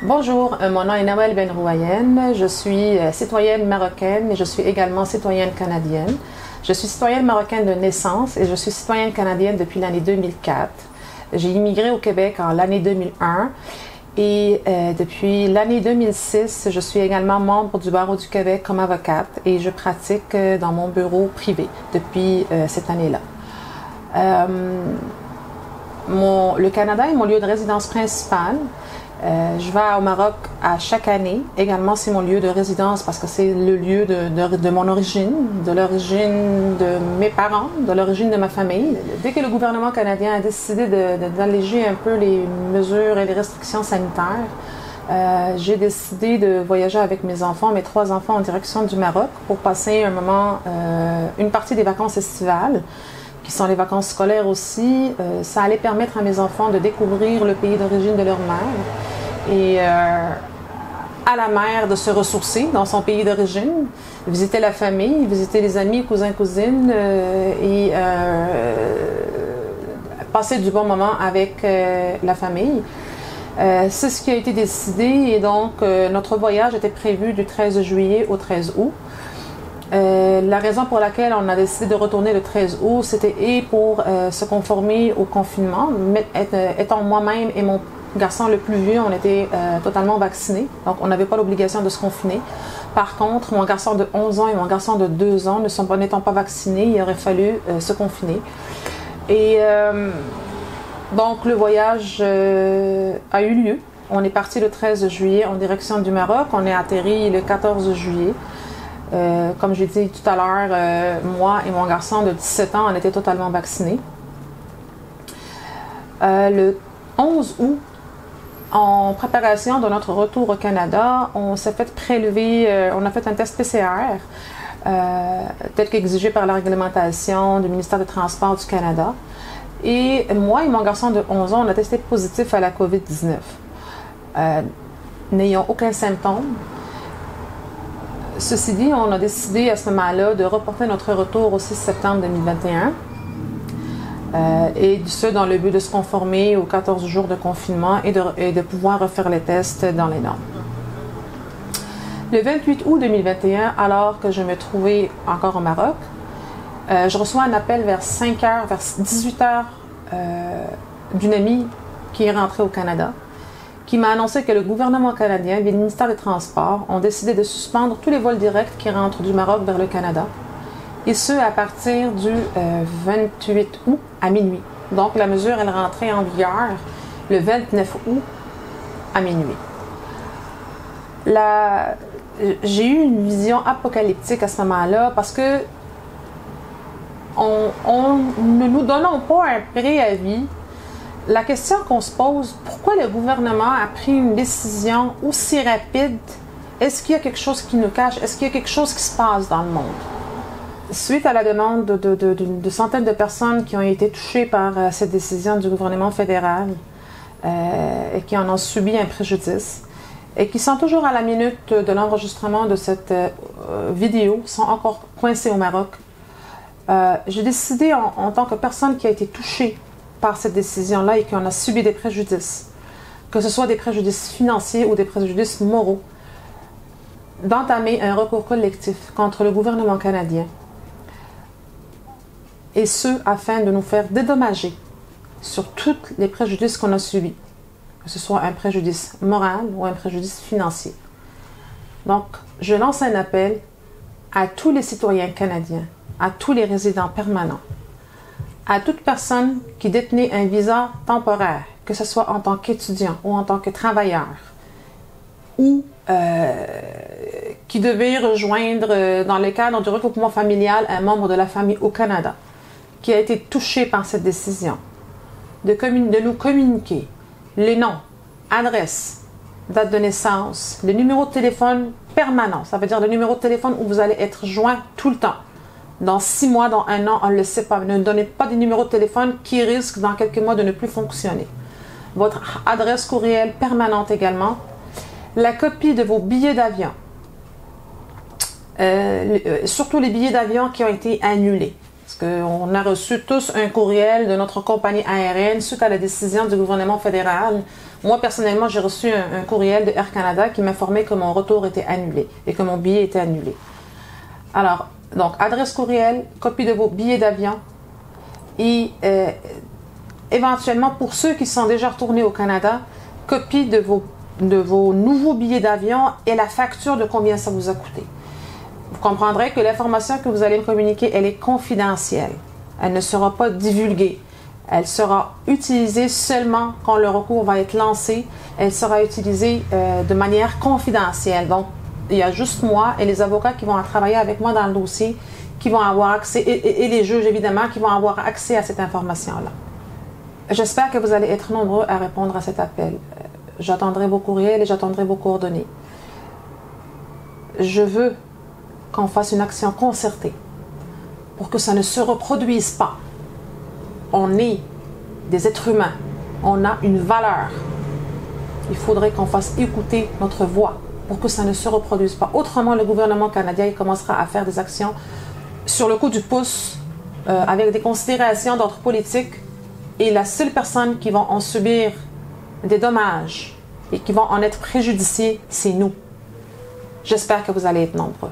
Bonjour, mon nom est Nawel Benrouayen, je suis citoyenne marocaine et je suis également citoyenne canadienne. Je suis citoyenne marocaine de naissance et je suis citoyenne canadienne depuis l'année 2004. J'ai immigré au Québec en l'année 2001 et depuis l'année 2006, je suis également membre du Barreau du Québec comme avocate et je pratique dans mon bureau privé depuis cette année-là. Le Canada est mon lieu de résidence principal. Je vais au Maroc à chaque année. Également, c'est mon lieu de résidence parce que c'est le lieu de mon origine, de l'origine de mes parents, de l'origine de ma famille. Dès que le gouvernement canadien a décidé d'alléger un peu les mesures et les restrictions sanitaires, j'ai décidé de voyager avec mes enfants, mes 3 enfants, en direction du Maroc pour passer un moment, une partie des vacances estivales, qui sont les vacances scolaires aussi. Ça allait permettre à mes enfants de découvrir le pays d'origine de leur mère et à la mère de se ressourcer dans son pays d'origine, visiter la famille, visiter les amis, cousins, cousines et passer du bon moment avec la famille. C'est ce qui a été décidé et donc notre voyage était prévu du 13 juillet au 13 août. La raison pour laquelle on a décidé de retourner le 13 août, c'était pour se conformer au confinement. Étant moi-même et mon garçon le plus vieux, on était totalement vaccinés, donc on n'avait pas l'obligation de se confiner. Par contre, mon garçon de 11 ans et mon garçon de 2 ans n'étant pas vaccinés, il aurait fallu se confiner. Et donc le voyage a eu lieu. On est parti le 13 juillet en direction du Maroc, on est atterri le 14 juillet. Comme je l'ai dit tout à l'heure, moi et mon garçon de 17 ans, on était totalement vaccinés. Le 11 août, en préparation de notre retour au Canada, on s'est fait prélever, on a fait un test PCR, tel qu'exigé par la réglementation du ministère des Transports du Canada. Et moi et mon garçon de 11 ans, on a testé positif à la COVID-19, n'ayant aucun symptôme. Ceci dit, on a décidé à ce moment-là de reporter notre retour au 6 septembre 2021 et ce dans le but de se conformer aux 14 jours de confinement et de pouvoir refaire les tests dans les normes. Le 28 août 2021, alors que je me trouvais encore au Maroc, je reçois un appel vers 5h, vers 18h d'une amie qui est rentrée au Canada, qui m'a annoncé que le gouvernement canadien et le ministère des Transports ont décidé de suspendre tous les vols directs qui rentrent du Maroc vers le Canada, et ce à partir du 28 août à minuit. Donc la mesure, elle rentrait en vigueur le 29 août à minuit. J'ai eu une vision apocalyptique à ce moment-là parce que ne nous donnons pas un préavis. La question qu'on se pose, pourquoi le gouvernement a pris une décision aussi rapide? Est-ce qu'il y a quelque chose qui nous cache? Est-ce qu'il y a quelque chose qui se passe dans le monde? Suite à la demande de centaines de personnes qui ont été touchées par cette décision du gouvernement fédéral et qui en ont subi un préjudice et qui sont toujours à la minute de l'enregistrement de cette vidéo, sont encore coincés au Maroc, j'ai décidé en tant que personne qui a été touchée par cette décision-là et qui en a subi des préjudices, que ce soit des préjudices financiers ou des préjudices moraux, d'entamer un recours collectif contre le gouvernement canadien, et ce, afin de nous faire dédommager sur tous les préjudices qu'on a subis, que ce soit un préjudice moral ou un préjudice financier. Donc, je lance un appel à tous les citoyens canadiens, à tous les résidents permanents, à toute personne qui détenait un visa temporaire, que ce soit en tant qu'étudiant ou en tant que travailleur, ou qui devait rejoindre, dans le cadre du regroupement familial, un membre de la famille au Canada, qui a été touché par cette décision, de nous communiquer les noms, adresses, date de naissance, le numéro de téléphone permanent, ça veut dire le numéro de téléphone où vous allez être joint tout le temps. Dans 6 mois, dans 1 an, on ne le sait pas. Ne donnez pas des numéros de téléphone qui risquent dans quelques mois de ne plus fonctionner. Votre adresse courriel permanente également. La copie de vos billets d'avion. Surtout les billets d'avion qui ont été annulés. Parce qu'on a reçu tous un courriel de notre compagnie aérienne suite à la décision du gouvernement fédéral. Moi, personnellement, j'ai reçu un courriel de Air Canada qui m'informait que mon retour était annulé et que mon billet était annulé. Alors, donc, adresse courriel, copie de vos billets d'avion et éventuellement, pour ceux qui sont déjà retournés au Canada, copie de vos nouveaux billets d'avion et la facture de combien ça vous a coûté. Vous comprendrez que l'information que vous allez me communiquer, elle est confidentielle. Elle ne sera pas divulguée. Elle sera utilisée seulement quand le recours va être lancé. Elle sera utilisée de manière confidentielle. Donc, il y a juste moi et les avocats qui vont travailler avec moi dans le dossier qui vont avoir accès, et les juges évidemment, qui vont avoir accès à cette information-là. J'espère que vous allez être nombreux à répondre à cet appel. J'attendrai vos courriels et j'attendrai vos coordonnées. Je veux qu'on fasse une action concertée pour que ça ne se reproduise pas. On est des êtres humains. On a une valeur. Il faudrait qu'on fasse écouter notre voix pour que ça ne se reproduise pas. Autrement, le gouvernement canadien il commencera à faire des actions sur le coup du pouce avec des considérations d'ordre politique et la seule personne qui va en subir des dommages et qui vont en être préjudiciés, c'est nous. J'espère que vous allez être nombreux.